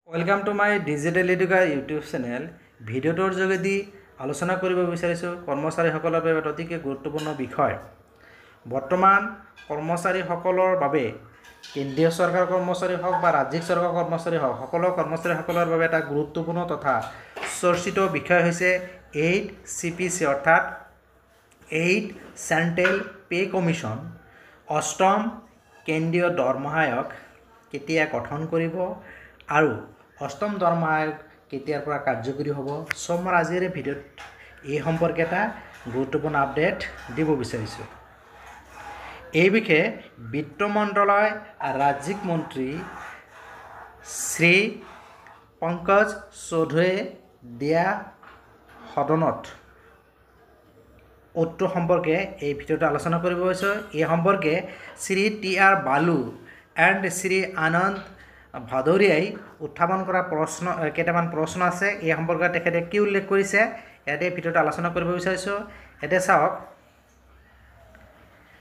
Welcome to my digital education YouTube channel. ভিডিওটোৰ যোগেদি আলোচনা কৰিব বিচাৰিছোঁ কৰ্মচাৰীসকলৰ বাবে অতিকে গুৰুত্বপূৰ্ণ বিষয়। বৰ্তমান কৰ্মচাৰীসকলৰ বাবে কেন্দ্ৰীয় চৰকাৰৰ কৰ্মচাৰী হওক বা ৰাজ্যিক চৰকাৰৰ কৰ্মচাৰী হওক সকলো কৰ্মচাৰীসকলৰ বাবে এটা গুৰুত্বপূৰ্ণ তথা চৰ্চিত বিষয় হৈছে 8 CPC অৰ্থাৎ 8 চেণ্ট্ৰেল পে কমিশ্যন। অষ্টম কেন্দ্ৰীয় দৰমহা আয়োগ কেতিয়া গঠন কৰিব আৰু অষ্টম দৰমহা আয়োগ কেতিয়াৰ পৰা কাৰ্যকৰী হ'ব। মই আজিৰ ভিডিঅ'ত এই সম্পৰ্কে এটা গুৰুত্বপূৰ্ণ আপডেট দিব বিচাৰিছোঁ। এই বিষয়ে বিত্ত মন্ত্ৰালয় ৰাজ্যিক মন্ত্ৰী শ্ৰী পংকজ চৌধুৰীয়ে দিয়া সদনত উত্তৰ সম্পৰ্কে এই ভিডিঅ'ত আলোচনা কৰিব বিচাৰিছোঁ। এই সম্পৰ্কে শ্ৰী TR বালু এণ্ড শ্ৰী আনন্দ ভাদৌৰিয়াই উত্থাপন কৰা কেইটামান প্ৰশ্ন আছে। এই সম্পৰ্কে তেখেতে কি উল্লেখ কৰিছে ইয়াতে ভিডিঅ'ত আলোচনা কৰিব বিচাৰিছোঁ। ইয়াতে চাওক,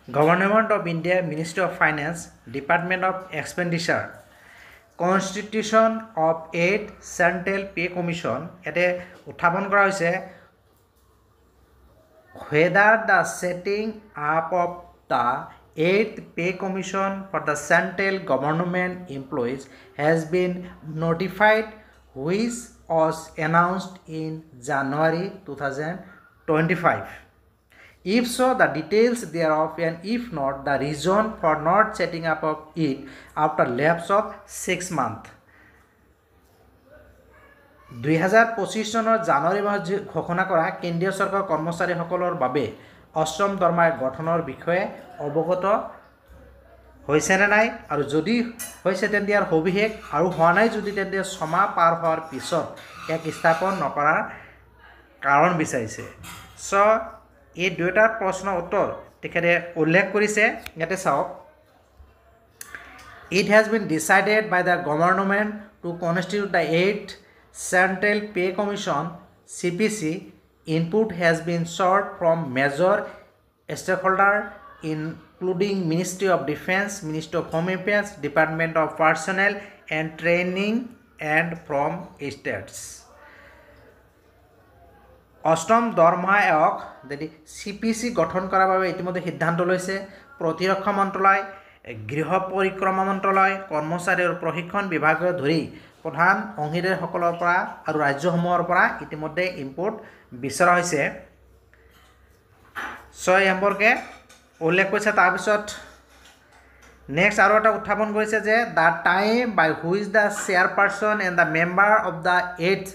government of India, ministry of finance, department of expenditure, constitution of 8 central pay commission. ইয়াতে উত্থাপন কৰা হৈছে whether the setting up of the 8th pay commission for the central government employees has been notified, which was announced in January 2025. If so, the details thereof, and if not, the reason for not setting up of it after lapse of 6 months. 2025 চনৰ জানুৱাৰী মাহত ঘোষণা কৰা কেন্দ্ৰীয় চৰকাৰৰ কৰ্মচাৰীসকলৰ বাবে অষ্টম দৰমহা গঠনৰ বিষয়ে অৱগত হৈছেনে নাই, আৰু যদি হৈছে তেন্তে ইয়াৰ সবিশেষ, আৰু হোৱা নাই যদি তেন্তে ছমাহ পাৰ হোৱাৰ পিছত ইয়াক স্থাপন নকৰাৰ কাৰণ বিচাৰিছে। এই দুয়োটা প্ৰশ্নৰ উত্তৰ তেখেতে উল্লেখ কৰিছে। ইয়াতে চাওক, it has been decided by the government to constitute the 8th Central Pay Commission CPC. Input has been sought from major stakeholders including Ministry of Defense, Ministry of Home Affairs, Department of Personnel and Training, and from states. অষ্টম দৰমহা আয়োগ যদি CPC গঠন কৰাৰ বাবে ইতিমধ্যে সিদ্ধান্ত লৈছে প্ৰতিৰক্ষা মন্ত্ৰালয়, গৃহ পৰিক্ৰমা মন্ত্ৰালয়, কৰ্মচাৰী আৰু প্ৰশিক্ষণ বিভাগকে ধৰি প্ৰধান অংশীদাৰসকলৰ পৰা আৰু ৰাজ্যসমূহৰ পৰা ইতিমধ্যে ইনপুট বিচৰা হৈছে। এই সম্পৰ্কে উল্লেখ কৰিছে। তাৰপিছত নেক্সট আৰু এটা উত্থাপন কৰিছে যে the time by which the chairperson and the member of the 8th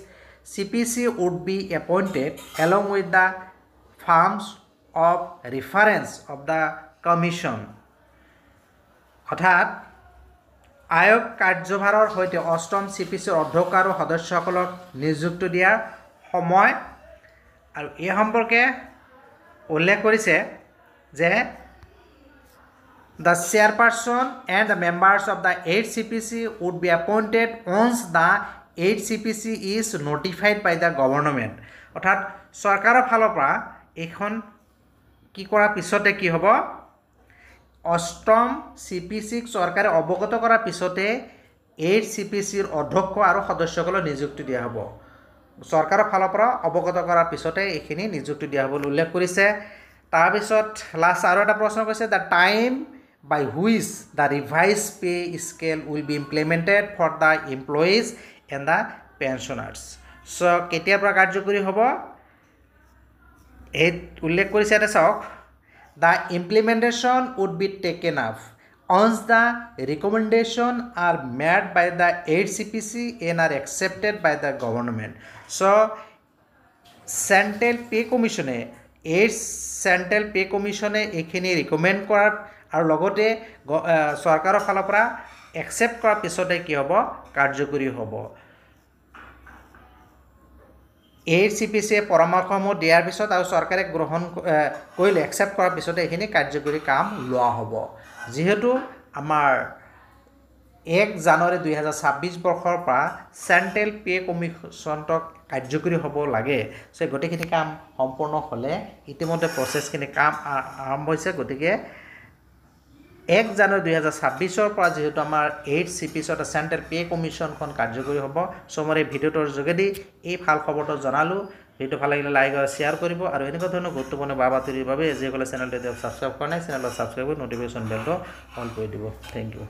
CPC would be appointed along with the forms of reference of the commission. অৰ্থাৎ আয়োগ কাৰ্যভাৰৰ সৈতে অষ্টম CPCৰ অধ্যক্ষ আৰু সদস্যসকলক নিযুক্তি দিয়াৰ সময়, আৰু এই সম্পৰ্কে উল্লেখ কৰিছে যে the chairperson and the members of the 8th CPC would be appointed once the 8th CPC is notified by the government. অৰ্থাৎ চৰকাৰৰ ফালৰ পৰা এইখন কি কৰাৰ পিছতে কি হ'ব, অষ্টম CPCক চৰকাৰে অৱগত কৰাৰ পিছতে 8th CPCৰ অধ্যক্ষ আৰু সদস্যসকলক নিযুক্তি দিয়া হ'ব। চৰকাৰৰ ফালৰ পৰা অৱগত কৰাৰ পিছতে এইখিনি নিযুক্তি দিয়া হ'ব বুলি উল্লেখ কৰিছে। তাৰপিছত লাষ্ট আৰু এটা প্ৰশ্ন কৈছে the time by which the revised pay scale will be implemented for the employees and the pensioners. কেতিয়াৰ পৰা কাৰ্যকৰী হ'ব এই উল্লেখ কৰিছে। এটা চাওক, the implementation would be taken up once the recommendation are made by the 8th CPC and are accepted by the government. Central pay কমিশ্যনে 8th চেণ্ট্ৰেল পে কমিশ্যনে এইখিনি ৰিকমেণ্ড কৰাৰ আৰু লগতে চৰকাৰৰ ফালৰ পৰা একচেপ্ট কৰাৰ পিছতে কি হ'ব, কাৰ্যকৰী হ'ব। 8th CPCয়ে পৰামৰ্শসমূহ দিয়াৰ পিছত আৰু চৰকাৰে গ্ৰহণ কৰিলে একচেপ্ট কৰাৰ পিছতে এইখিনি কাৰ্যকৰী কাম লোৱা হ'ব। যিহেতু আমাৰ 1 জানুৱাৰী 2026 বৰ্ষৰ পৰা চেণ্ট্ৰেল পে কমিশ্যনক কাৰ্যকৰী হ'ব লাগে। গোটেইখিনি কাম সম্পূৰ্ণ হ'লে ইতিমধ্যে প্ৰচেছখিনি কাম আৰম্ভ হৈছে। গতিকে 1 জানুৱাৰী 2026 পৰা যেহেতু আমাৰ 8 CPCত চেণ্ট্ৰেল পে কমিশ্যনখন কাৰ্যকৰী হ'ব মোৰ এই ভিডিঅ'টোৰ যোগেদি এই ভাল খবৰটো জনালোঁ ভিডিঅ'টো ভাল লাগিলে লাইক আৰু শ্বেয়াৰ কৰিব আৰু এনেকুৱা ধৰণৰ গুৰুত্বপূৰ্ণ বাতৰিৰ বাবে যিসকলে চেনেলটো ছাবস্ক্ৰাইব কৰা নাই চেনেলটো ছাবস্ক্ৰাইব কৰি নটিফিকেশ্যন বেলটো অন কৰি দিব থেংক ইউ